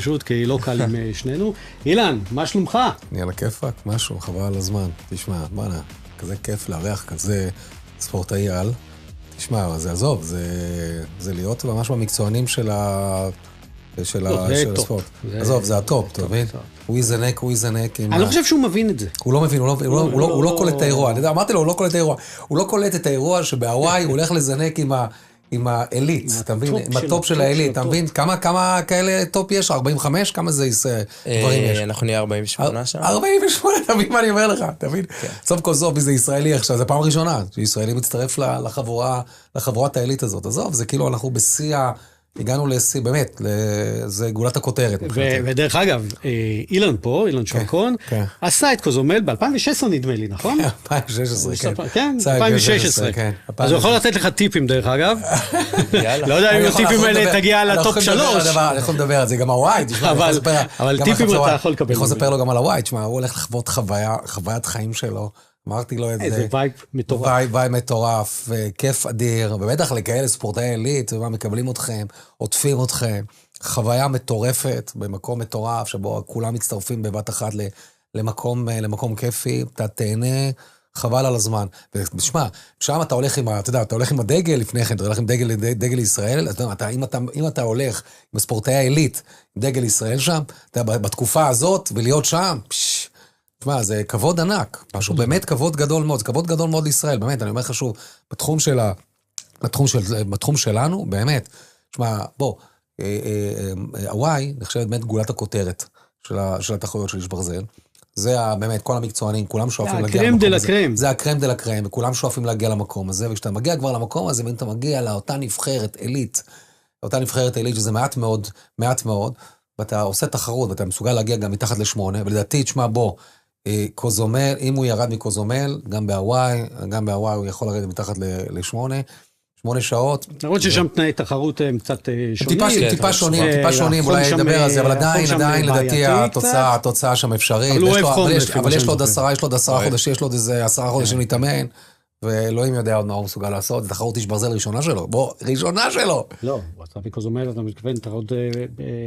פשוט כי לא קל עם שנינו. אילן, מה שלומך? אני על הכיפק, משהו, חבל על הזמן. תשמע, בנה, כזה כיף לארח כזה ספורטאי על. תשמע, זה עזוב, זה להיות ממש במקצוענים של הספורט. עזוב, זה הטופ, אתה מבין? הוא יזנק. אני לא חושב שהוא מבין את זה. הוא לא מבין, הוא לא קולט את האירוע. אמרתי לו, הוא לא קולט את האירוע. הוא לא קולט את האירוע שבהוואי הוא הולך לזנק עם האליט, אתה מבין? עם הטופ של האליט, אתה מבין? כמה כאלה טופ יש? 45? כמה זה דברים יש? אנחנו נהיה 48 שם. 48, אתה מבין מה אני אומר לך, אתה מבין? סוף כל סוף, זה ישראלי עכשיו, זה פעם ראשונה, שישראלי מצטרף לחבורת האליט הזאת. עזוב, זה כאילו אנחנו בשיא, הגענו לשיא, באמת, זה גולת הכותרת. ודרך אגב, אילן פה, אילן שרקון, עשה את קוזומל ב-2016 נדמה לי, נכון? 2016, כן. כן, 2016. אז הוא יכול לתת לך טיפים דרך אגב. לא יודע אם הטיפים האלה תגיע לטופ 3. אני יכול לדבר על זה, גם הוואי, אבל טיפים אתה יכול לקבל. אני יכול לספר לו גם על הוואי, תשמע, הוא הולך לחוות חוויית חיים שלו. אמרתי לו את זה. איזה וייב מטורף. וייב מטורף, כיף אדיר, ובטח לכאלה ספורטאי עילית, מקבלים אתכם, עוטפים אתכם, חוויה מטורפת, במקום מטורף, שבו כולם מצטרפים בבת אחת למקום כיפי, אתה תהנה, חבל על הזמן. ושמע, שם אתה הולך אתה הולך עם הדגל לפני כן, אתה הולך עם דגל ישראל, אם אתה הולך עם הספורטאי העילית, עם דגל ישראל שם, בתקופה הזאת, ולהיות שם, תשמע, זה כבוד ענק, משהו באמת כבוד גדול מאוד, זה כבוד גדול מאוד לישראל, באמת, אני אומר לך שוב, בתחום שלנו, באמת, תשמע, בוא, הוואי נחשבת באמת גולת הכותרת של התחרויות של איש ברזל, זה באמת, כל המקצוענים, כולם שואפים להגיע למקום הזה. זה הקרם דה לקרם, וכולם שואפים להגיע למקום הזה, וכשאתה מגיע כבר למקום הזה, ואתה מגיע לאותה נבחרת עילית, שזה מעט מאוד, ואתה עושה תחרות, ואתה מסוגל להגיע גם מתחת ל8, ולדעתי, תשמע, בוא, קוזומל, אם הוא ירד מקוזומל, גם בהוואי הוא יכול לרדת מתחת ל8 שעות. למרות ששם תנאי תחרות הם קצת שונים. טיפה שונים, אולי נדבר על זה, אבל עדיין לדעתי התוצאה שם אפשרית. אבל יש לו עוד 10 חודשים, יש לו עוד איזה 10 חודשים להתאמן, ואלוהים יודע עוד מה הוא מסוגל לעשות, זה תחרות איש ברזל ראשונה שלו. בוא, ראשונה שלו! לא, הוא עשה בקוזומל, אתה מתכוון תחרות...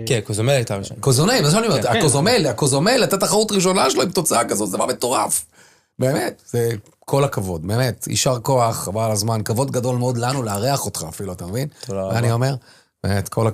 כן, קוזומל הייתה ראשונה. קוזומל, זה אני אומר, הקוזומל, הייתה תחרות ראשונה שלו עם תוצאה כזאת, זה דבר מטורף. באמת, זה כל הכבוד, באמת, יישר כוח, חבל על הזמן, כבוד גדול מאוד לנו לארח אותך אפילו, אתה מבין? תודה רבה. ואני אומר, באמת, כל הכבוד.